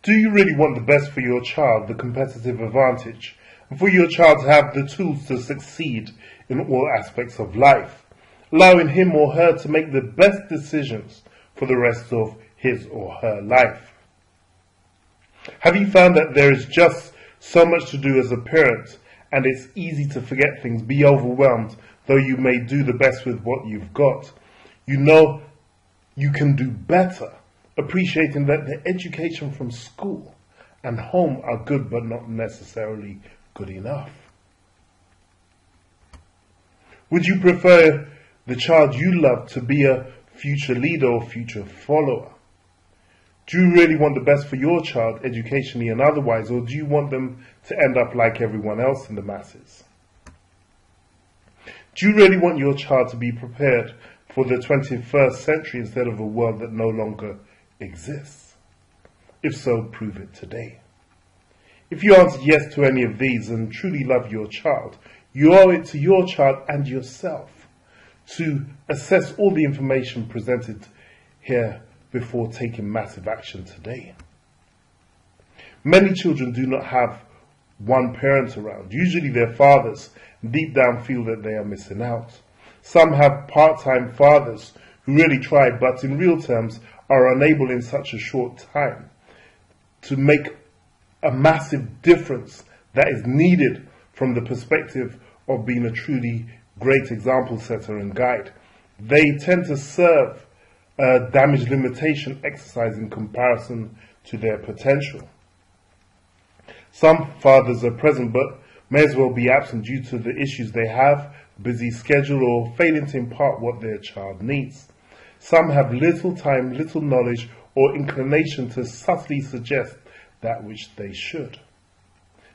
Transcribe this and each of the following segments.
Do you really want the best for your child, the competitive advantage, and for your child to have the tools to succeed in all aspects of life, allowing him or her to make the best decisions for the rest of his or her life? Have you found that there is just so much to do as a parent, and it's easy to forget things, be overwhelmed, though you may do the best with what you've got? You know you can do better, appreciating that the education from school and home are good but not necessarily good enough. Would you prefer the child you love to be a future leader or future follower? Do you really want the best for your child, educationally and otherwise, or do you want them to end up like everyone else in the masses? Do you really want your child to be prepared for the 21st century instead of a world that no longer exists? If so, prove it today. If you answer yes to any of these and truly love your child, you owe it to your child and yourself to assess all the information presented here before taking massive action today. Many children do not have one parent around, usually their fathers, and deep down feel that they are missing out. Some have part-time fathers who really tried, but in real terms are unable in such a short time to make a massive difference that is needed from the perspective of being a truly great example setter and guide. They tend to serve a damage limitation exercise in comparison to their potential. Some fathers are present but may as well be absent due to the issues they have, busy schedule, or failing to impart what their child needs. Some have little time, little knowledge, or inclination to subtly suggest that which they should.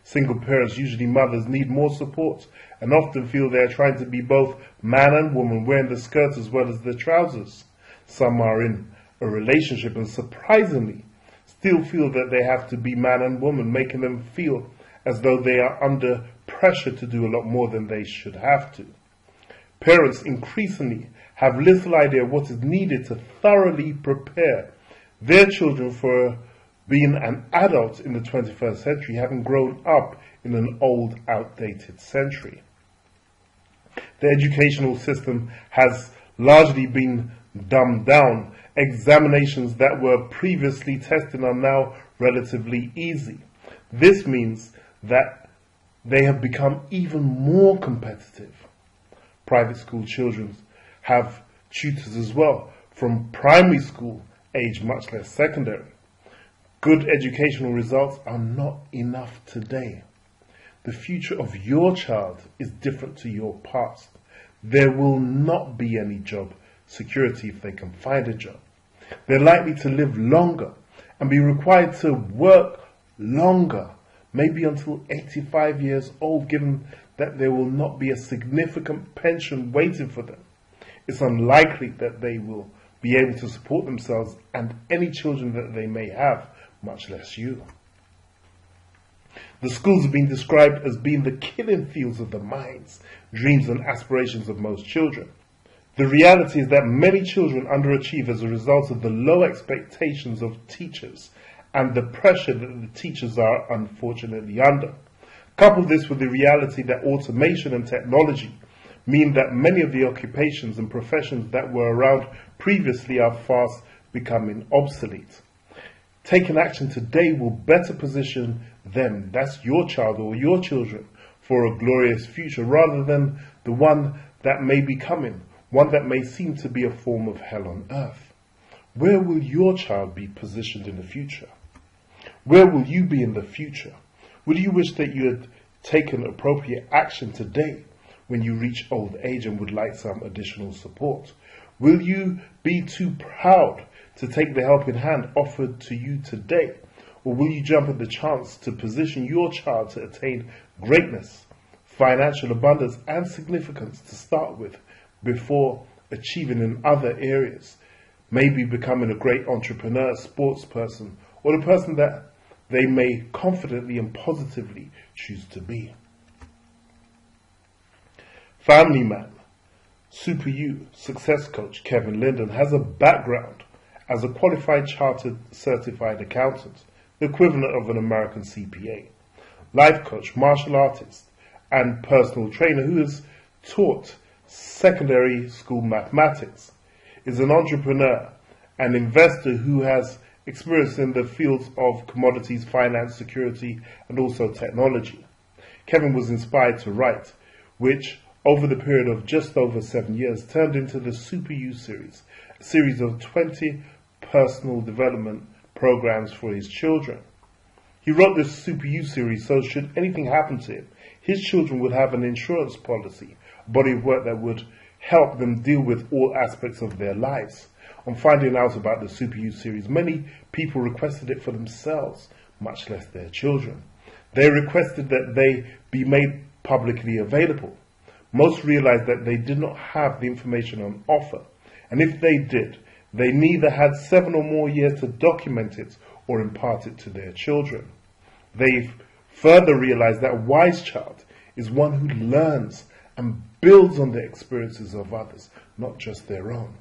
Single parents, usually mothers, need more support and often feel they are trying to be both man and woman, wearing the skirt as well as the trousers. Some are in a relationship and surprisingly still feel that they have to be man and woman, making them feel as though they are under pressure to do a lot more than they should have to. Parents increasingly have little idea what is needed to thoroughly prepare their children for being an adult in the 21st century, having grown up in an old, outdated century. The educational system has largely been dumbed down. Examinations that were previously tested are now relatively easy. This means that they have become even more competitive. Private school children have tutors as well, from primary school age, much less secondary. Good educational results are not enough today. The future of your child is different to your past. There will not be any job security if they can find a job. They're likely to live longer and be required to work longer, maybe until 85 years old, given that there will not be a significant pension waiting for them. It's unlikely that they will be able to support themselves and any children that they may have, much less you. The schools have been described as being the killing fields of the minds, dreams and aspirations of most children. The reality is that many children underachieve as a result of the low expectations of teachers and the pressure that the teachers are unfortunately under. Couple this with the reality that automation and technology mean that many of the occupations and professions that were around previously are fast becoming obsolete. Taking action today will better position them, that's your child or your children, for a glorious future rather than the one that may be coming, one that may seem to be a form of hell on earth. Where will your child be positioned in the future? Where will you be in the future? Will you wish that you had taken appropriate action today when you reach old age and would like some additional support? Will you be too proud to take the helping hand offered to you today? Or will you jump at the chance to position your child to attain greatness, financial abundance and significance to start with before achieving in other areas, maybe becoming a great entrepreneur, sports person, or the person that they may confidently and positively choose to be? Family man, Super You success coach Kevin Linden has a background as a qualified chartered certified accountant, the equivalent of an American CPA, life coach, martial artist, and personal trainer who has taught secondary school mathematics, is an entrepreneur and investor who has experience in the fields of commodities, finance, security, and also technology. Kevin was inspired to write, which, over the period of just over 7 years, turned into the Super You series, a series of 20 personal development programs for his children. He wrote this Super You series so should anything happen to him, his children would have an insurance policy, a body of work that would help them deal with all aspects of their lives. On finding out about the Super You series, many people requested it for themselves, much less their children. They requested that they be made publicly available. Most realized that they did not have the information on offer, and if they did, they neither had 7 or more years to document it or impart it to their children. They further realized that a wise child is one who learns and builds on the experiences of others, not just their own.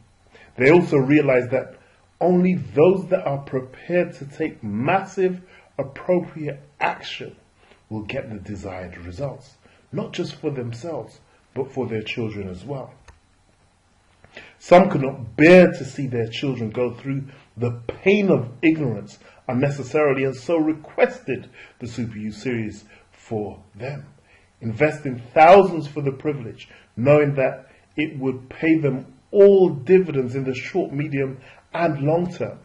They also realized that only those that are prepared to take massive, appropriate action will get the desired results, not just for themselves, but for their children as well. Some could not bear to see their children go through the pain of ignorance unnecessarily, and so requested the Super You series for them, investing thousands for the privilege, knowing that it would pay them all dividends in the short, medium, and long term.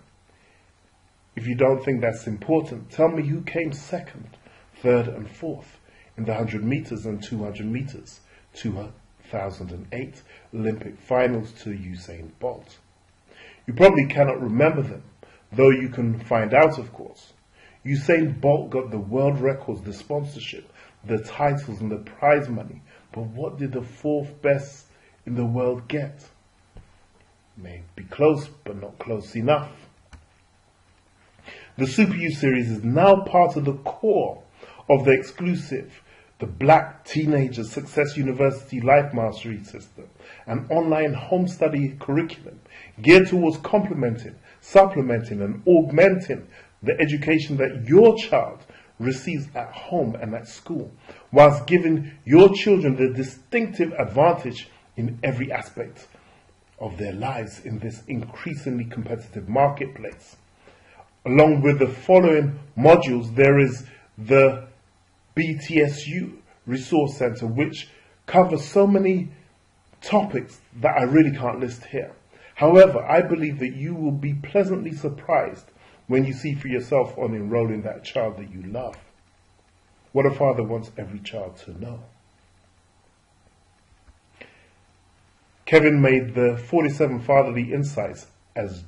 If you don't think that's important, tell me who came second, third, and fourth in the 100 meters and 200 meters, 2008 Olympic finals to Usain Bolt. You probably cannot remember them, though you can find out, of course. Usain Bolt got the world records, the sponsorship, the titles, and the prize money. But what did the fourth best in the world get? May be close, but not close enough. The Super You series is now part of the core of the exclusive, the Black Teenager Success University Life Mastery System, an online home study curriculum geared towards complementing, supplementing, and augmenting the education that your child receives at home and at school, whilst giving your children the distinctive advantage in every aspect of their lives in this increasingly competitive marketplace. Along with the following modules, there is the BTSU Resource Center, which covers so many topics that I really can't list here. However, I believe that you will be pleasantly surprised when you see for yourself on enrolling that child that you love. What a father wants every child to know. Kevin made the 47 fatherly insights as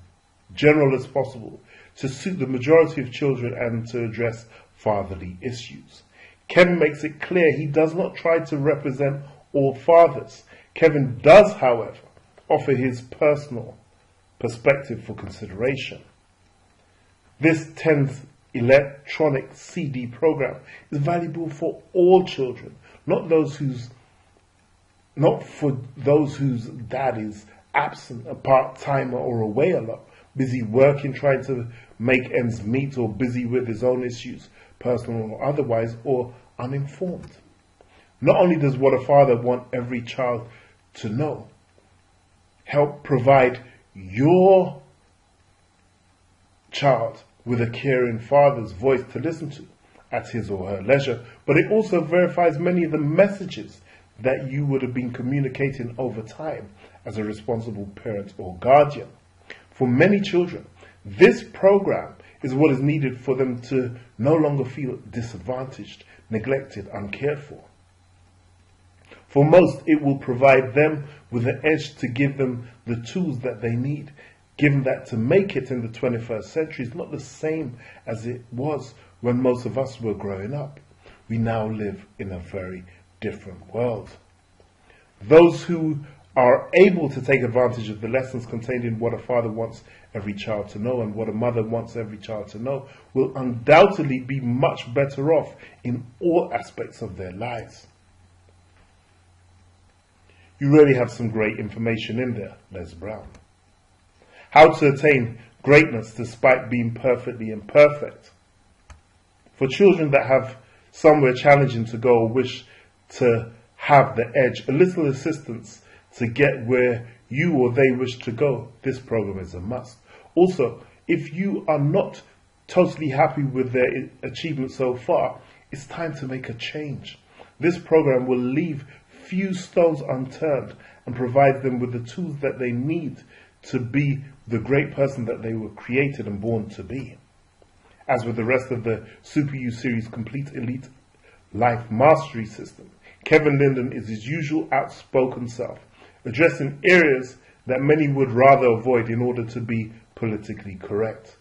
general as possible to suit the majority of children and to address fatherly issues. Kevin makes it clear he does not try to represent all fathers. Kevin does, however, offer his personal perspective for consideration. This 10th electronic CD program is valuable for all children, not for those whose dad is absent, a part-timer, or away a lot, busy working, trying to make ends meet, or busy with his own issues, personal or otherwise, or uninformed. Not only does What a Father want every child to know, help provide your child with a caring father's voice to listen to at his or her leisure, but it also verifies many of the messages that you would have been communicating over time as a responsible parent or guardian. For many children, this program is what is needed for them to no longer feel disadvantaged, neglected, uncared for. For most, it will provide them with an edge to give them the tools that they need, given that to make it in the 21st century is not the same as it was when most of us were growing up. We now live in a very different world. Those who are able to take advantage of the lessons contained in What a Father Wants Every Child to Know and What a Mother Wants Every Child to Know will undoubtedly be much better off in all aspects of their lives. You really have some great information in there, Les Brown. How to attain greatness despite being perfectly imperfect. For children that have somewhere challenging to go or wish to have the edge, a little assistance to get where you or they wish to go, this program is a must. Also, if you are not totally happy with their achievement so far, it's time to make a change. This program will leave few stones unturned and provide them with the tools that they need to be the great person that they were created and born to be. As with the rest of the Super You series Complete Elite Life Mastery System, Kevin Linden is his usual outspoken self, addressing areas that many would rather avoid in order to be politically correct.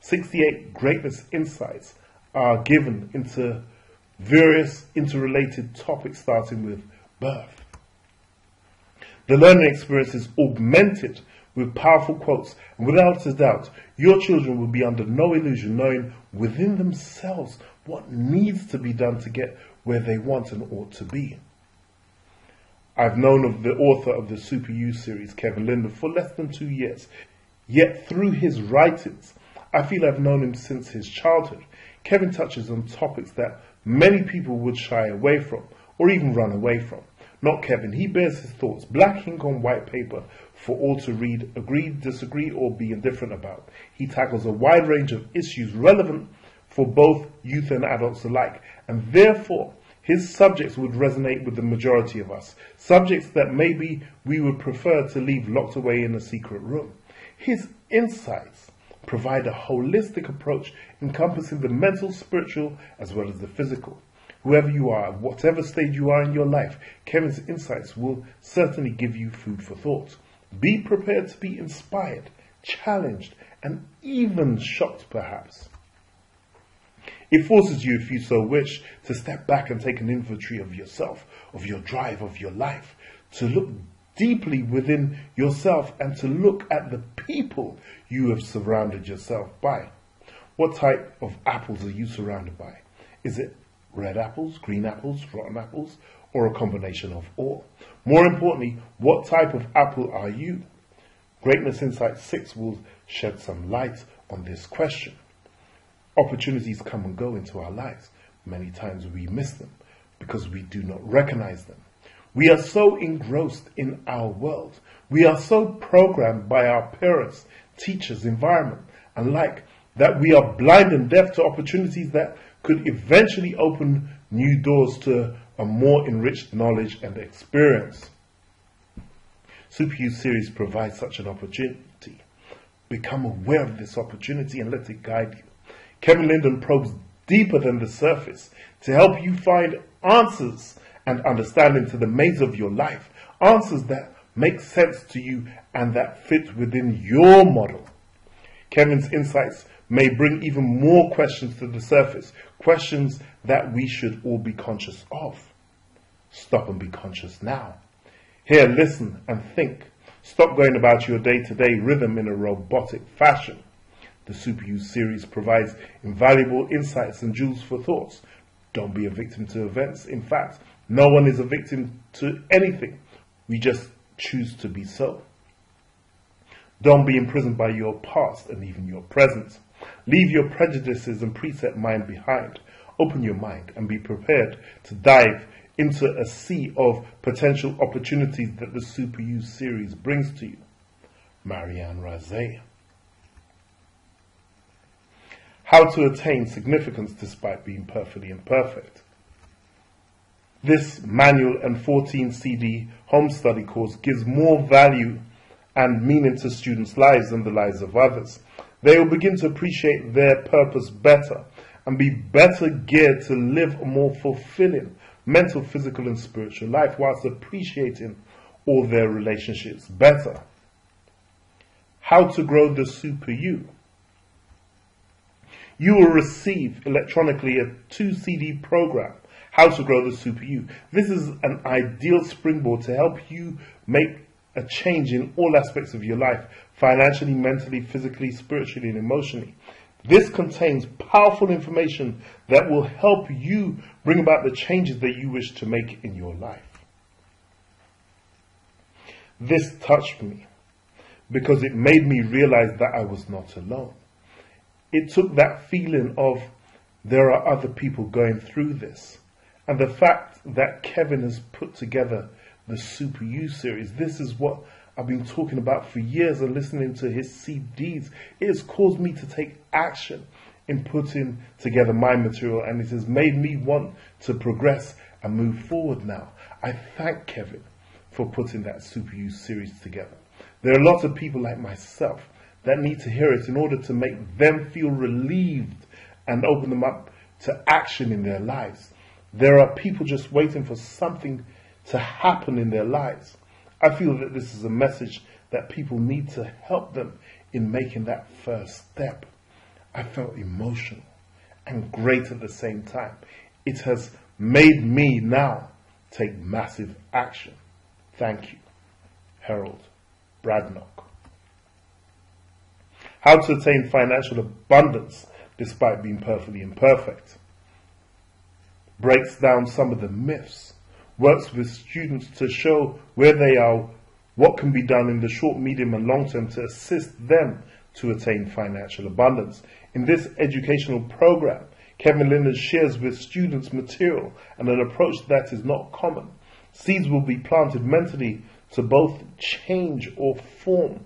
68 greatness insights are given into various interrelated topics, starting with birth. The learning experience is augmented with powerful quotes, and without a doubt, your children will be under no illusion knowing within themselves what needs to be done to get where they want and ought to be. I've known of the author of the Super You series, Kevin Linden, for less than 2 years, yet through his writings, I feel I've known him since his childhood. Kevin touches on topics that many people would shy away from, or even run away from. Not Kevin. He bears his thoughts, black ink on white paper, for all to read, agree, disagree, or be indifferent about. He tackles a wide range of issues relevant for both youth and adults alike, and therefore his subjects would resonate with the majority of us, subjects that maybe we would prefer to leave locked away in a secret room. His insights provide a holistic approach encompassing the mental, spiritual, as well as the physical. Whoever you are, at whatever stage you are in your life, Kevin's insights will certainly give you food for thought. Be prepared to be inspired, challenged, and even shocked perhaps. It forces you, if you so wish, to step back and take an inventory of yourself, of your drive, of your life, to look deeply within yourself and to look at the people you have surrounded yourself by. What type of apples are you surrounded by? Is it red apples, green apples, rotten apples, or a combination of all? More importantly, what type of apple are you? Greatness Insight 6 will shed some light on this question. Opportunities come and go into our lives. Many times we miss them because we do not recognize them. We are so engrossed in our world. We are so programmed by our parents, teachers, environment, and like that we are blind and deaf to opportunities that could eventually open new doors to a more enriched knowledge and experience. Super You series provides such an opportunity. Become aware of this opportunity and let it guide you. Kevin Linden probes deeper than the surface to help you find answers and understanding to the maze of your life, answers that make sense to you and that fit within your model. Kevin's insights may bring even more questions to the surface, questions that we should all be conscious of. Stop and be conscious now. Hear, listen, and think. Stop going about your day-to-day rhythm in a robotic fashion. The Super You series provides invaluable insights and jewels for thoughts. Don't be a victim to events. In fact, no one is a victim to anything. We just choose to be so. Don't be imprisoned by your past and even your present. Leave your prejudices and preset mind behind. Open your mind and be prepared to dive into a sea of potential opportunities that the Super You series brings to you. Marianne Razé. How to attain significance despite being perfectly imperfect. This manual and 14 CD home study course gives more value and meaning to students' lives than the lives of others. They will begin to appreciate their purpose better and be better geared to live a more fulfilling mental, physical, and spiritual life whilst appreciating all their relationships better. How to grow the Super You. You will receive electronically a 2 CD program, How to Grow the Super You. This is an ideal springboard to help you make a change in all aspects of your life, financially, mentally, physically, spiritually, and emotionally. This contains powerful information that will help you bring about the changes that you wish to make in your life. This touched me because it made me realize that I was not alone. It took that feeling of there are other people going through this. And the fact that Kevin has put together the Super You series, this is what I've been talking about for years, and listening to his CDs, it has caused me to take action in putting together my material, and it has made me want to progress and move forward now. I thank Kevin for putting that Super You series together. There are a lot of people like myself that need to hear it in order to make them feel relieved and open them up to action in their lives. There are people just waiting for something to happen in their lives. I feel that this is a message that people need to help them in making that first step. I felt emotional and great at the same time. It has made me now take massive action. Thank you, Harold Bradnock. How to attain financial abundance despite being perfectly imperfect. Breaks down some of the myths. Works with students to show where they are, what can be done in the short, medium and long term to assist them to attain financial abundance. In this educational program, Kevin Linden shares with students material and an approach that is not common. Seeds will be planted mentally to both change or form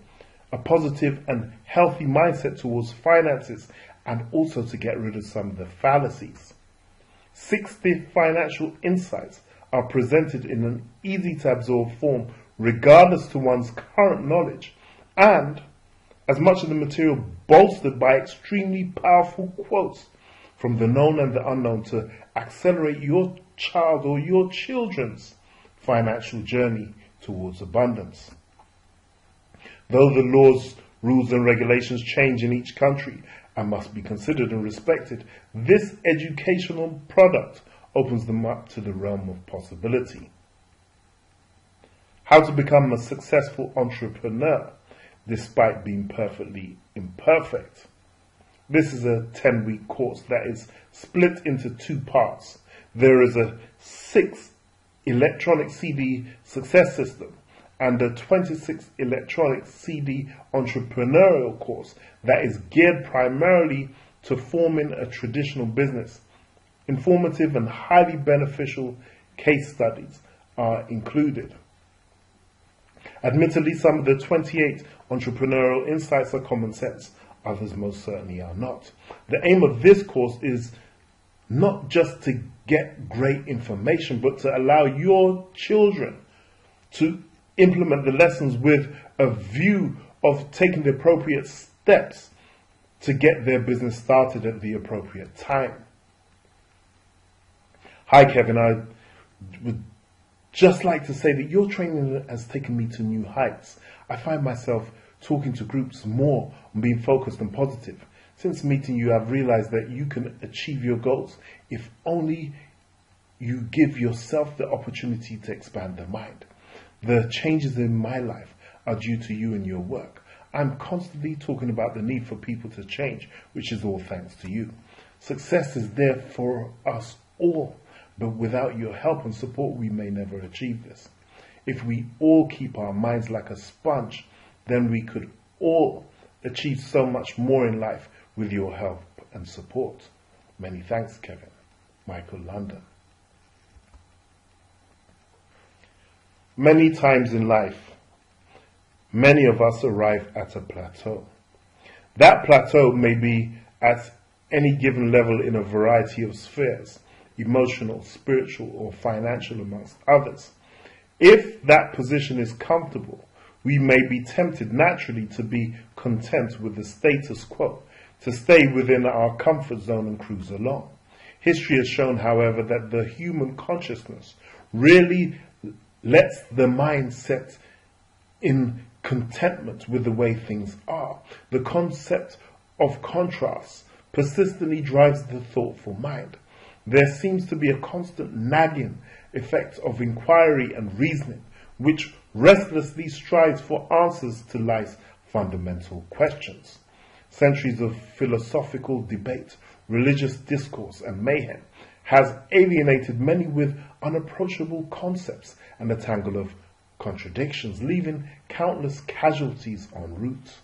a positive and healthy mindset towards finances, and also to get rid of some of the fallacies. 60 financial insights are presented in an easy to absorb form regardless to one's current knowledge, and as much of the material bolstered by extremely powerful quotes from the known and the unknown to accelerate your child or your children's financial journey towards abundance. Though the laws, rules and regulations change in each country and must be considered and respected, this educational product opens them up to the realm of possibility. How to become a successful entrepreneur despite being perfectly imperfect. This is a 10-week course that is split into 2 parts. There is a 6 electronic CD success system and a 26 electronic CD entrepreneurial course that is geared primarily to forming a traditional business. Informative and highly beneficial case studies are included. Admittedly, some of the 28 entrepreneurial insights are common sense, others most certainly are not. The aim of this course is not just to get great information, but to allow your children to implement the lessons with a view of taking the appropriate steps to get their business started at the appropriate time. Hi Kevin, I would just like to say that your training has taken me to new heights. I find myself talking to groups more on being focused and positive. Since meeting you, I've realized that you can achieve your goals if only you give yourself the opportunity to expand the mind. The changes in my life are due to you and your work. I'm constantly talking about the need for people to change, which is all thanks to you. Success is there for us all, but without your help and support, we may never achieve this. If we all keep our minds like a sponge, then we could all achieve so much more in life with your help and support. Many thanks, Kevin. Michael London. Many times in life, many of us arrive at a plateau. That plateau may be at any given level in a variety of spheres, emotional, spiritual, or financial, amongst others. If that position is comfortable, we may be tempted naturally to be content with the status quo, to stay within our comfort zone and cruise along. History has shown, however, that the human consciousness really lets the mind set in contentment with the way things are. The concept of contrast persistently drives the thoughtful mind. There seems to be a constant nagging effect of inquiry and reasoning, which restlessly strives for answers to life's fundamental questions. Centuries of philosophical debate, religious discourse, and mayhem has alienated many with unapproachable concepts and a tangle of contradictions, leaving countless casualties en route.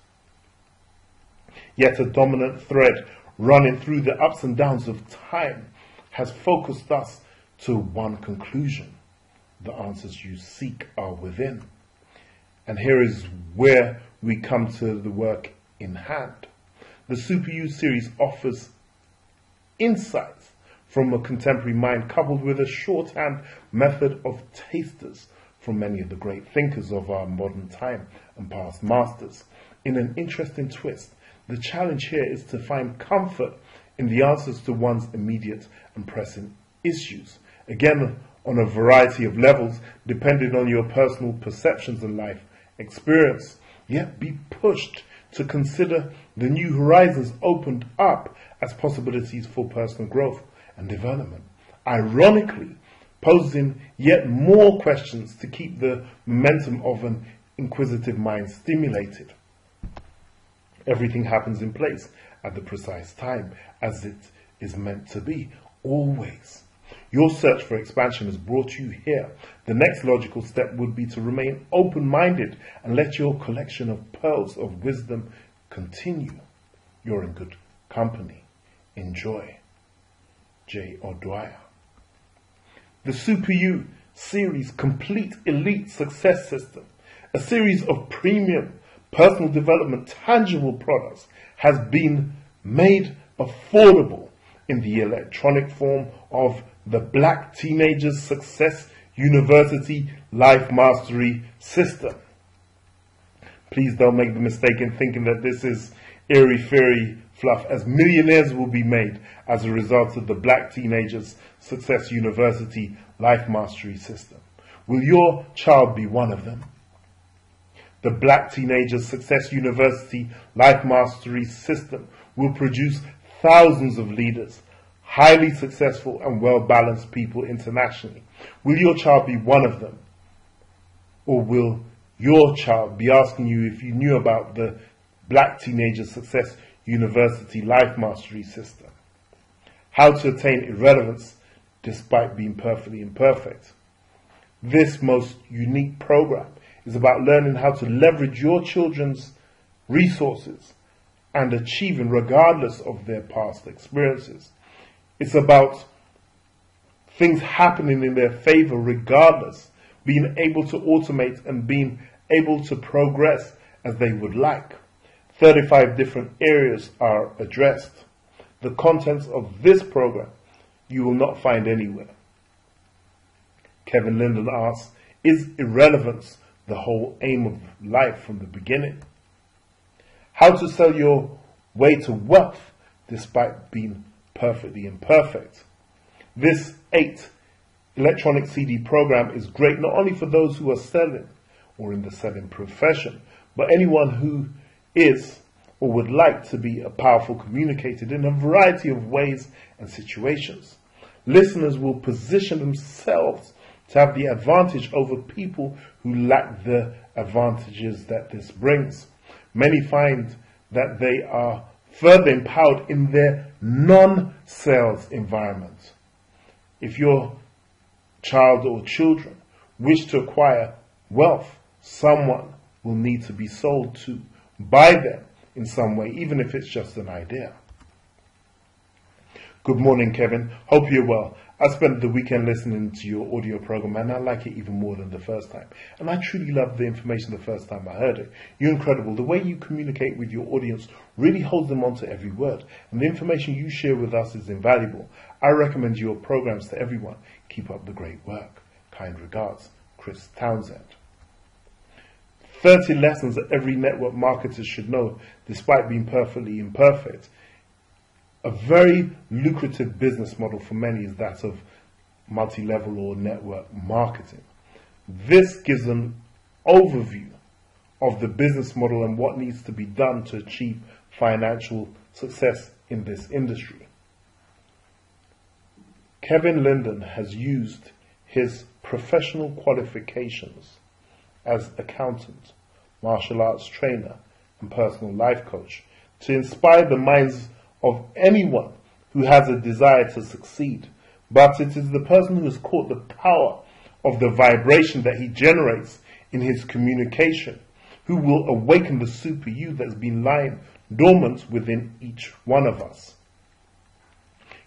Yet a dominant thread running through the ups and downs of time, has focused us to one conclusion: the answers you seek are within. And here is where we come to the work in hand. The Super You series offers insights from a contemporary mind, coupled with a shorthand method of tasters from many of the great thinkers of our modern time and past masters. In an interesting twist, the challenge here is to find comfort in the answers to one's immediate and pressing issues. Again, on a variety of levels, depending on your personal perceptions and life experience, yet be pushed to consider the new horizons opened up as possibilities for personal growth and development. Ironically, posing yet more questions to keep the momentum of an inquisitive mind stimulated. Everything happens in place at the precise time, as it is meant to be, always. Your search for expansion has brought you here. The next logical step would be to remain open-minded and let your collection of pearls of wisdom continue. You're in good company. Enjoy. J. O'Dwyer. The Super You series Complete Elite Success System, a series of premium personal development tangible products, has been made affordable in the electronic form of the Black Teenagers Success University Life Mastery System. Please don't make the mistake in thinking that this is airy-fairy fluff, as millionaires will be made as a result of the Black Teenagers Success University Life Mastery System. Will your child be one of them? The Black Teenagers Success University Life Mastery System will produce thousands of leaders, highly successful and well-balanced people internationally. Will your child be one of them? Or will your child be asking you if you knew about the Black Teenagers Success University Life Mastery System? How to attain irrelevance despite being perfectly imperfect. This most unique program is about learning how to leverage your children's resources and achieving regardless of their past experiences. It's about things happening in their favor regardless, being able to automate and being able to progress as they would like. 35 different areas are addressed. The contents of this program you will not find anywhere. Kevin Linden asks, is irrelevance the whole aim of life from the beginning? How to sell your way to wealth despite being perfectly imperfect. This 8 electronic CD program is great not only for those who are selling or in the selling profession, but anyone who is or would like to be a powerful communicator in a variety of ways and situations. Listeners will position themselves to have the advantage over people who lack the advantages that this brings. Many find that they are further empowered in their non-sales environment. If your child or children wish to acquire wealth, someone will need to be sold to by them in some way, even if it's just an idea. Good morning, Kevin. Hope you're well. I spent the weekend listening to your audio program and I like it even more than the first time. And I truly loved the information the first time I heard it. You're incredible. The way you communicate with your audience really holds them onto every word. And the information you share with us is invaluable. I recommend your programs to everyone. Keep up the great work. Kind regards, Chris Townsend. 30 lessons that every network marketer should know despite being perfectly imperfect. A very lucrative business model for many is that of multi-level or network marketing. This gives an overview of the business model and what needs to be done to achieve financial success in this industry. Kevin Linden has used his professional qualifications as accountant, martial arts trainer, and personal life coach to inspire the minds of anyone who has a desire to succeed. But it is the person who has caught the power of the vibration that he generates in his communication who will awaken the super you that's been lying dormant within each one of us.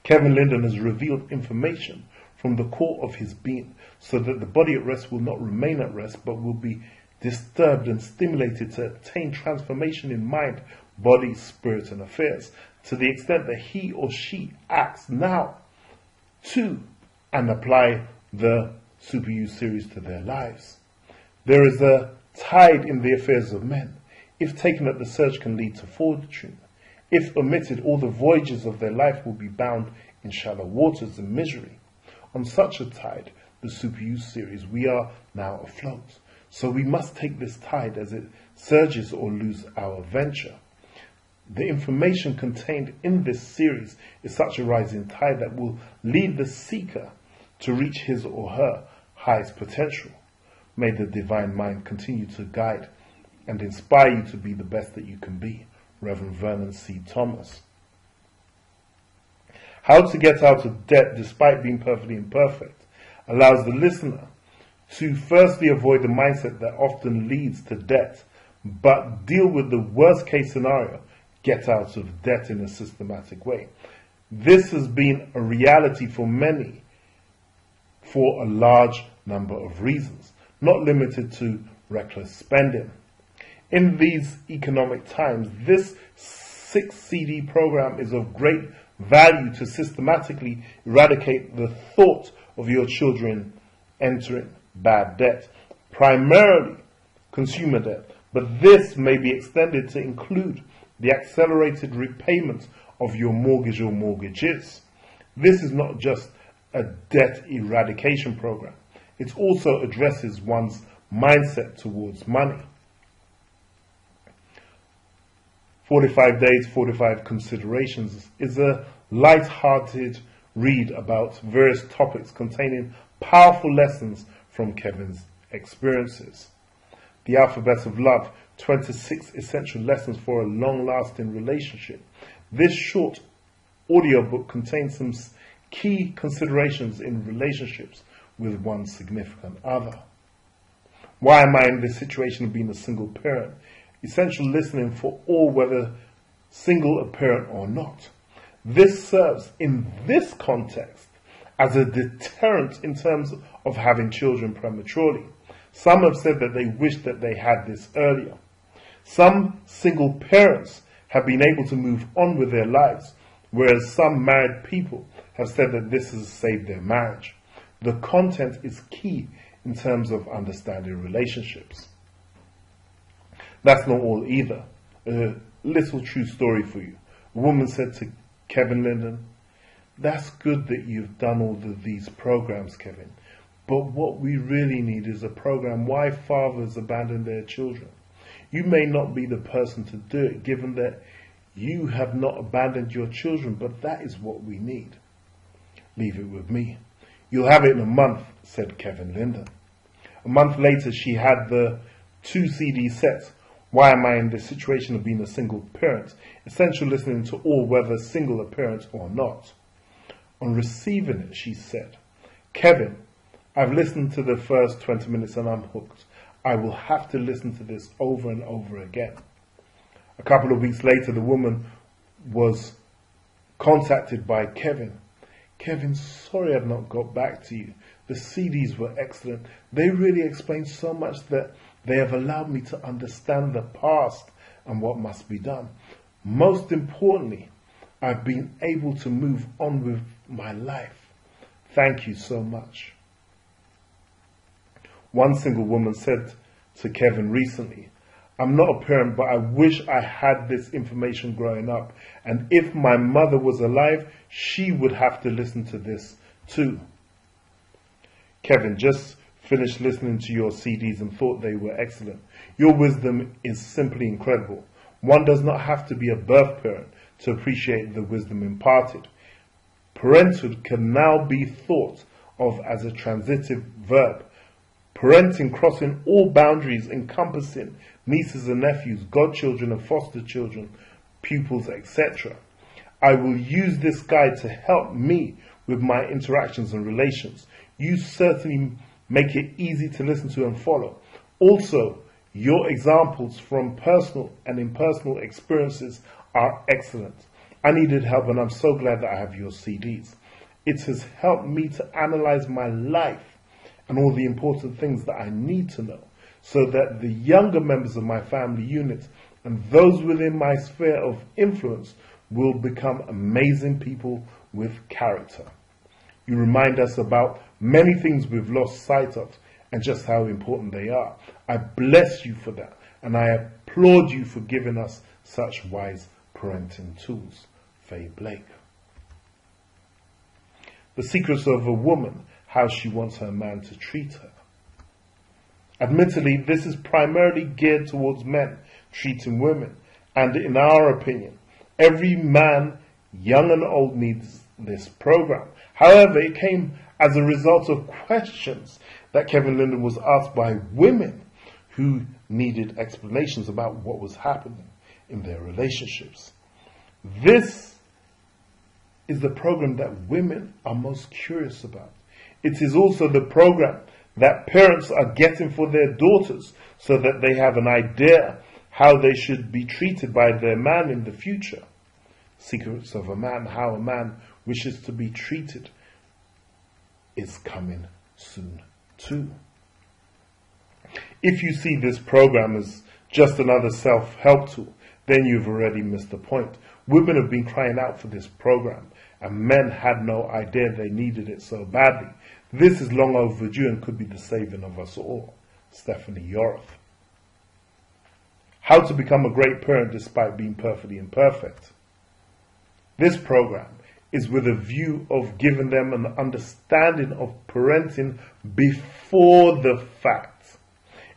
Kevin Linden has revealed information from the core of his being so that the body at rest will not remain at rest but will be disturbed and stimulated to attain transformation in mind, body, spirit and affairs to the extent that he or she acts now to and apply the Super You series to their lives. There is a tide in the affairs of men. If taken at the surge can lead to fortune. If omitted, all the voyages of their life will be bound in shallow waters and misery. On such a tide, the Super You series, we are now afloat. So we must take this tide as it surges or lose our venture. The information contained in this series is such a rising tide that will lead the seeker to reach his or her highest potential. May the divine mind continue to guide and inspire you to be the best that you can be. Reverend Vernon C. Thomas. How to get out of debt despite being perfectly imperfect allows the listener to firstly avoid the mindset that often leads to debt, but deal with the worst case scenario, get out of debt in a systematic way. This has been a reality for many for a large number of reasons, not limited to reckless spending. In these economic times, this 6 CD program is of great value to systematically eradicate the thought of your children entering bad debt, primarily consumer debt, but this may be extended to include the accelerated repayment of your mortgage or mortgages. This is not just a debt eradication program. It also addresses one's mindset towards money. 45 Days, 45 Considerations is a light-hearted read about various topics containing powerful lessons from Kevin's experiences. The Alphabet of Love, 26 Essential Lessons for a Long-Lasting Relationship. This short audiobook contains some key considerations in relationships with one's significant other. Why am I in this situation of being a single parent? Essential listening for all, whether single, a parent or not. This serves in this context as a deterrent in terms of having children prematurely. Some have said that they wish that they had this earlier. Some single parents have been able to move on with their lives, whereas some married people have said that this has saved their marriage. The content is key in terms of understanding relationships. That's not all either. A little true story for you. A woman said to Kevin Linden, "That's good that you've done all of these programs, Kevin, but what we really need is a program why fathers abandon their children. You may not be the person to do it, given that you have not abandoned your children, but that is what we need." "Leave it with me. You'll have it in a month," said Kevin Linden. A month later, she had the 2 CD sets. Why am I in the situation of being a single parent? Essential listening to all, whether single a parent or not. On receiving it, she said, "Kevin, I've listened to the first 20 minutes and I'm hooked. I will have to listen to this over and over again." A couple of weeks later, the woman was contacted by Kevin. "Kevin, sorry I've not got back to you. The CDs were excellent. They really explained so much that they have allowed me to understand the past and what must be done. Most importantly, I've been able to move on with my life. Thank you so much." One single woman said to Kevin recently, "I'm not a parent, but I wish I had this information growing up. And if my mother was alive, she would have to listen to this too." Kevin, just finished listening to your CDs and thought they were excellent. Your wisdom is simply incredible. One does not have to be a birth parent to appreciate the wisdom imparted. Parenthood can now be thought of as a transitive verb. Parenting crossing all boundaries, encompassing nieces and nephews, godchildren and foster children, pupils, etc. I will use this guide to help me with my interactions and relations. You certainly make it easy to listen to and follow. Also, your examples from personal and impersonal experiences are excellent. I needed help, and I'm so glad that I have your CDs. It has helped me to analyze my life and all the important things that I need to know, so that the younger members of my family unit and those within my sphere of influence will become amazing people with character. You remind us about many things we've lost sight of and just how important they are. I bless you for that, and I applaud you for giving us such wise parenting tools. Faye Blake. The Secrets of a Woman, How She Wants Her Man to Treat Her. Admittedly, this is primarily geared towards men treating women, and in our opinion, every man, young and old, needs this program. However, it came as a result of questions that Kevin Linden was asked by women who needed explanations about what was happening in their relationships. This is the program that women are most curious about. It is also the program that parents are getting for their daughters so that they have an idea how they should be treated by their man in the future. Secrets of a Man, How a Man Wishes to Be Treated is coming soon too. If you see this program as just another self-help tool, then you've already missed the point. Women have been crying out for this program, and men had no idea they needed it so badly. This is long overdue and could be the saving of us all. Stephanie Yoroth. How to become a great parent despite being perfectly imperfect. This program is with a view of giving them an understanding of parenting before the fact.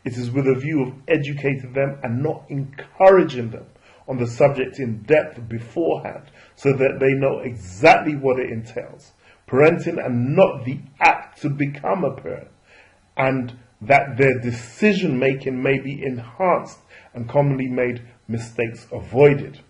It is with a view of educating them and not encouraging them on the subject in depth beforehand, so that they know exactly what it entails, parenting, and not the act to become a parent, and that their decision making may be enhanced and commonly made mistakes avoided.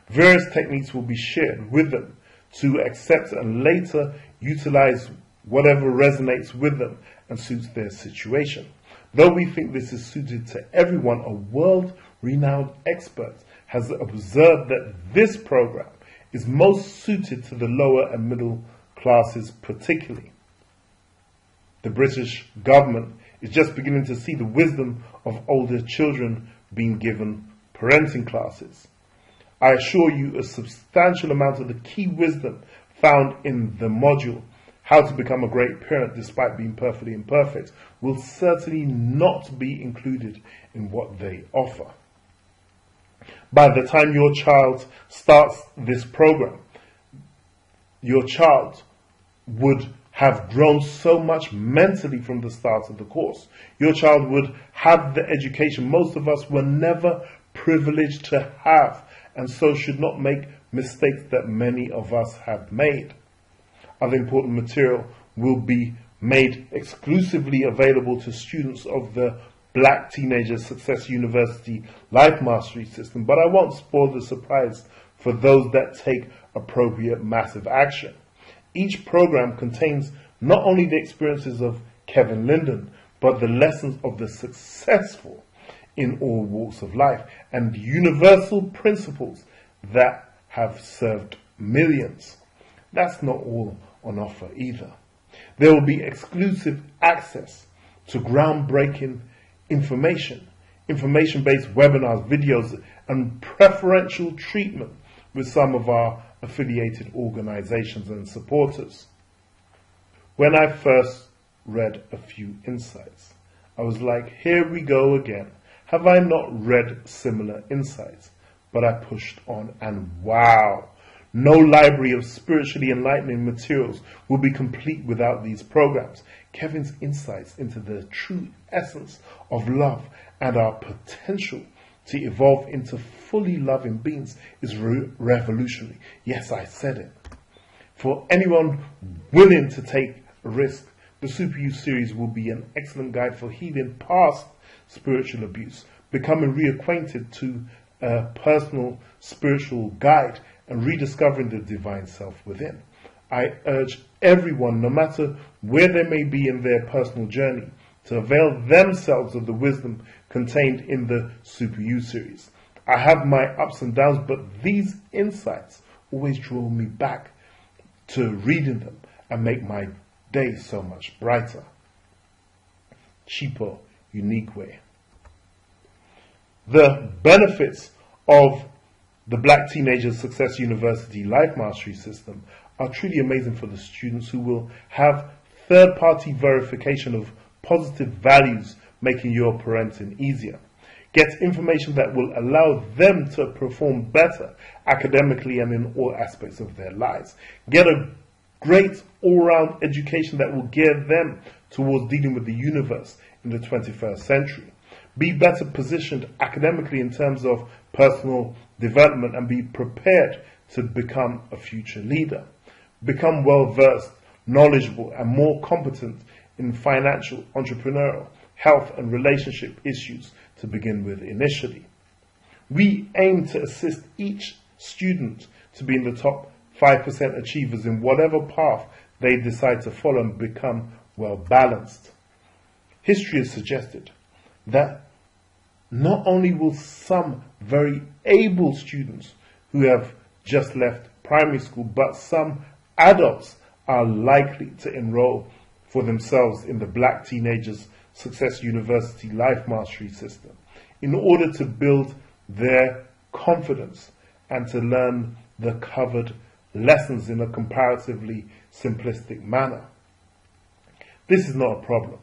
Various techniques will be shared with them to accept and later utilize whatever resonates with them and suits their situation. Though we think this is suited to everyone, a world-renowned expert has observed that this program is most suited to the lower and middle classes particularly. The British government is just beginning to see the wisdom of older children being given parenting classes. I assure you a substantial amount of the key wisdom found in the module, How to Become a Great Parent Despite Being Perfectly Imperfect, will certainly not be included in what they offer. By the time your child starts this program, your child would have grown so much mentally from the start of the course. Your child would have the education most of us were never privileged to have, and so should not make mistakes that many of us have made. Other important material will be made exclusively available to students of the Black Teenager Success University Life Mastery System, but I won't spoil the surprise for those that take appropriate massive action. Each program contains not only the experiences of Kevin Linden, but the lessons of the successful in all walks of life and universal principles that have served millions. That's not all on offer either. There will be exclusive access to groundbreaking information-based webinars, videos, and preferential treatment with some of our affiliated organizations and supporters. When I first read a few insights, I was like, here we go again. Have I not read similar insights? But I pushed on, and wow, no library of spiritually enlightening materials will be complete without these programs. Kevin's insights into the true essence of love and our potential to evolve into fully loving beings is revolutionary. Yes, I said it. For anyone willing to take a risk, the Super You series will be an excellent guide for healing past spiritual abuse, becoming reacquainted to a personal spiritual guide, and rediscovering the divine self within. I urge everyone, no matter where they may be in their personal journey, to avail themselves of the wisdom contained in the Super You series. I have my ups and downs, but these insights always draw me back to reading them and make my day so much brighter. Cheaper, unique way. The benefits of the Black Teenagers Success University Life Mastery System are truly amazing for the students who will have third-party verification of positive values, making your parenting easier. Get information that will allow them to perform better academically and in all aspects of their lives. Get a great all-round education that will gear them towards dealing with the universe in the 21st century. Be better positioned academically in terms of personal development and be prepared to become a future leader. Become well-versed, knowledgeable, and more competent in financial, entrepreneurial, health, and relationship issues to begin with initially. We aim to assist each student to be in the top 5% achievers in whatever path they decide to follow and become well-balanced. History has suggested that not only will some very able students who have just left primary school, but some adults are likely to enroll for themselves in the Black Teenagers Success University Life Mastery System in order to build their confidence and to learn the covered lessons in a comparatively simplistic manner. This is not a problem,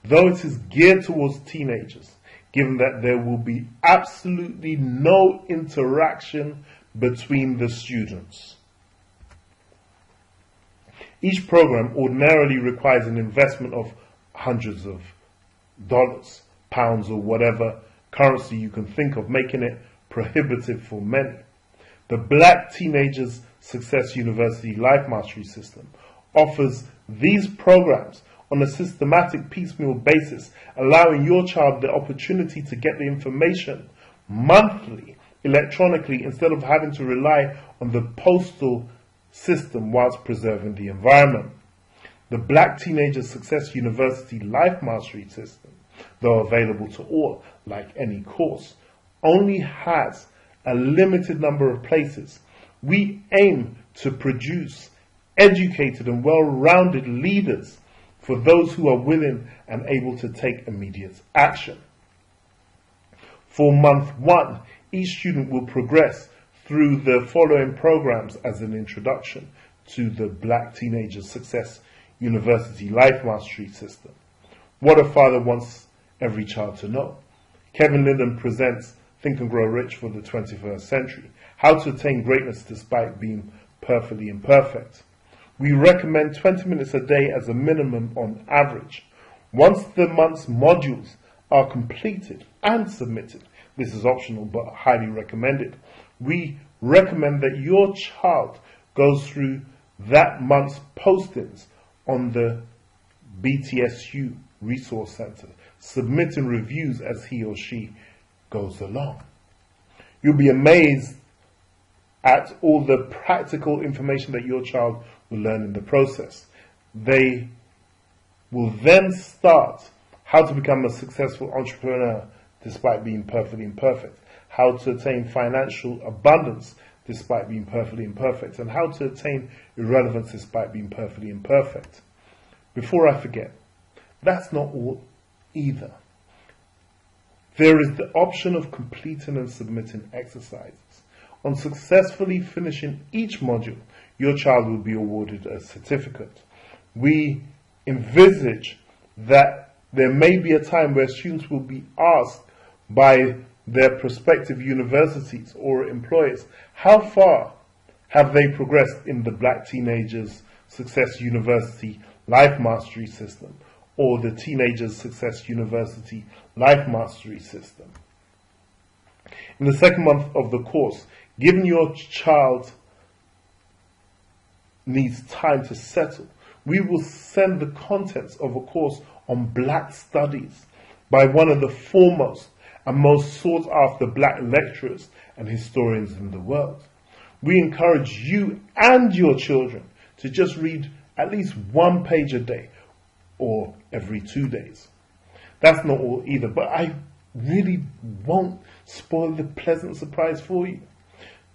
though it is geared towards teenagers, given that there will be absolutely no interaction between the students. Each program ordinarily requires an investment of hundreds of dollars, pounds, or whatever currency you can think of, making it prohibitive for many. The Black Teenagers Success University Life Mastery System offers these programs on a systematic piecemeal basis, allowing your child the opportunity to get the information monthly, electronically, instead of having to rely on the postal system whilst preserving the environment. The Black Teenagers Success University Life Mastery System, though available to all, like any course, only has a limited number of places. We aim to produce educated and well-rounded leaders for those who are willing and able to take immediate action. For month 1, each student will progress through the following programs as an introduction to the Black Teenagers Success University Life Mastery System. What a Father Wants Every Child to Know. Kevin Linden presents Think and Grow Rich for the 21st Century. How to Attain Greatness Despite Being Perfectly Imperfect. We recommend 20 minutes a day as a minimum on average. Once the month's modules are completed and submitted, this is optional but highly recommended, we recommend that your child goes through that month's postings on the BTSU Resource Center, submitting reviews as he or she goes along. You'll be amazed at all the practical information that your child will learn in the process. They will then start how to become a successful entrepreneur despite being perfectly imperfect, how to attain financial abundance despite being perfectly imperfect, and how to attain irrelevance despite being perfectly imperfect. Before I forget, that's not all either. There is the option of completing and submitting exercises. On successfully finishing each module, your child will be awarded a certificate. We envisage that there may be a time where students will be asked by their prospective universities or employers, how far have they progressed in the Black Teenagers Success University Life Mastery System or the Teenagers Success University Life Mastery System. In the second month of the course, given your child needs time to settle, we will send the contents of a course on Black Studies by one of the foremost and most sought after Black lecturers and historians in the world. We encourage you and your children to just read at least 1 page a day or every 2 days. That's not all either, but I really won't spoil the pleasant surprise for you.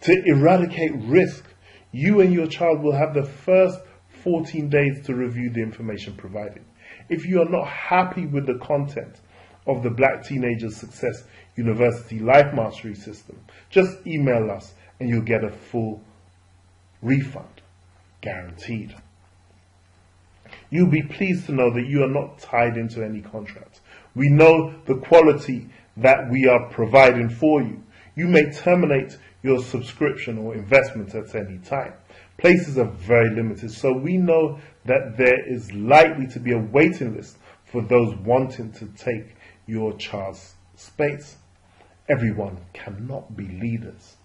To eradicate risk, You and your child will have the first 14 days to review the information provided. If you are not happy with the content of the Black Teenagers Success University Life Mastery System, just email us and you'll get a full refund, guaranteed. You'll be pleased to know that you are not tied into any contract. We know the quality that we are providing for you. You may terminate your subscription or investment at any time. Places are very limited, so we know that there is likely to be a waiting list for those wanting to take your child's space. Everyone cannot be leaders.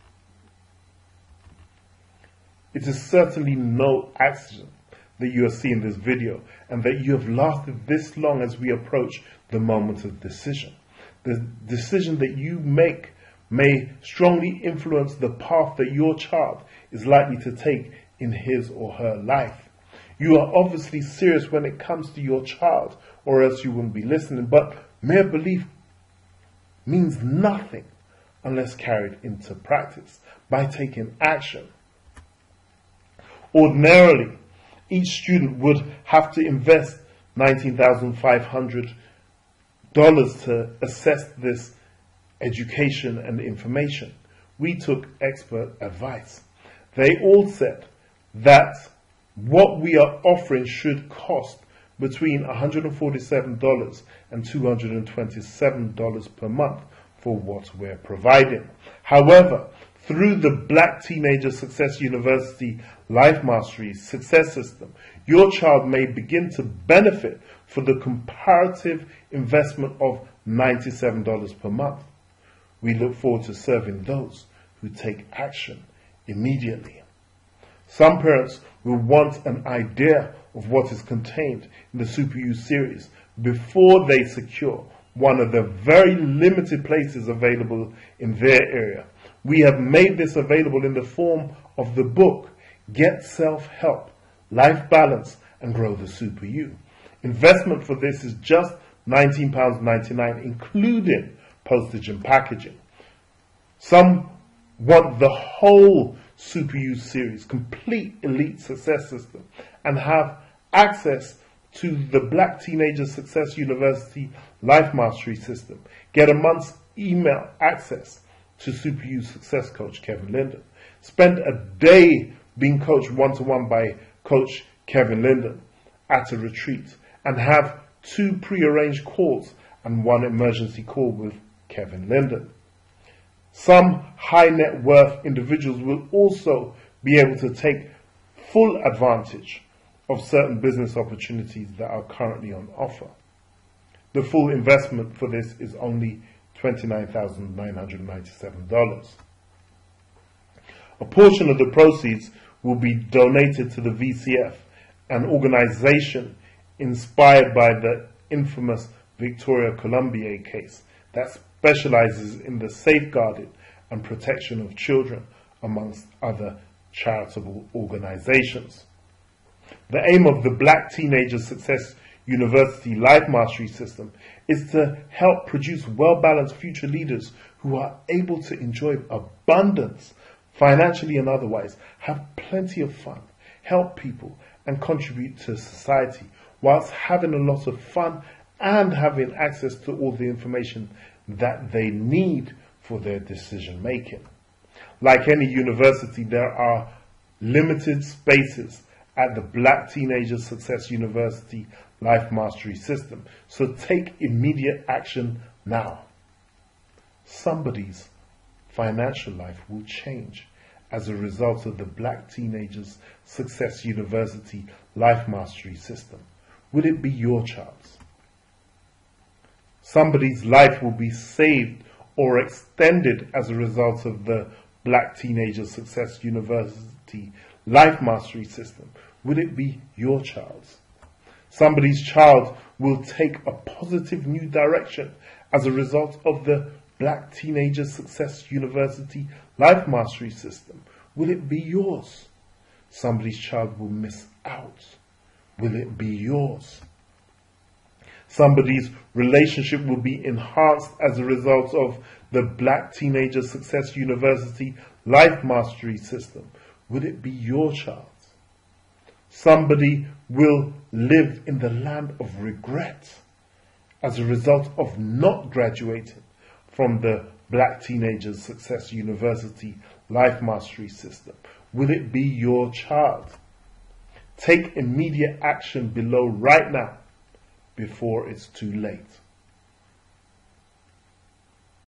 It is certainly no accident that you are seeing this video and that you have lasted this long as we approach the moment of decision. The decision that you make may strongly influence the path that your child is likely to take in his or her life. You are obviously serious when it comes to your child, or else you wouldn't be listening, but mere belief means nothing unless carried into practice by taking action. Ordinarily, each student would have to invest $19,500 to assess this education and information. We took expert advice. They all said that what we are offering should cost between $147 and $227 per month for what we're providing. However, through the Black Teenager Success University Life Mastery Success System, your child may begin to benefit for the comparative investment of $97 per month. We look forward to serving those who take action immediately. Some parents will want an idea of what is contained in the Super U series before they secure one of the very limited places available in their area. We have made this available in the form of the book, Get Self-Help, Life Balance and Grow the Super U. Investment for this is just £19.99, including postage and packaging. Some want the whole Super U series, complete elite success system, and have access to the Black Teenager Success University Life Mastery System. Get a month's email access to Super U success coach Kevin Linden. Spend a day being coached one-to-one by Coach Kevin Linden at a retreat, and have 2 pre-arranged calls and 1 emergency call with Kevin Linden. Some high net worth individuals will also be able to take full advantage of certain business opportunities that are currently on offer. The full investment for this is only $29,997. A portion of the proceeds will be donated to the VCF, an organization inspired by the infamous Victoria Columbier case that specializes in the safeguarding and protection of children, amongst other charitable organizations. The aim of the Black Teenager Success University Life Mastery System is to help produce well-balanced future leaders who are able to enjoy abundance, financially and otherwise, have plenty of fun, help people, and contribute to society, whilst having a lot of fun and having access to all the information that they need for their decision making. Like any university, there are limited spaces at the Black Teenager Success University Life Mastery System, so take immediate action now. Somebody's financial life will change as a result of the Black Teenagers Success University Life Mastery System. Will it be your child's? Somebody's life will be saved or extended as a result of the Black Teenager Success University Life Mastery System. Will it be your child's? Somebody's child will take a positive new direction as a result of the Black Teenager Success University Life Mastery System. Will it be yours? Somebody's child will miss out. Will it be yours? Somebody's relationship will be enhanced as a result of the Black Teenager Success University Life Mastery System. Will it be your child? Somebody will live in the land of regret as a result of not graduating from the Black Teenagers Success University Life Mastery System. Will it be your child? Take immediate action below right now before it's too late.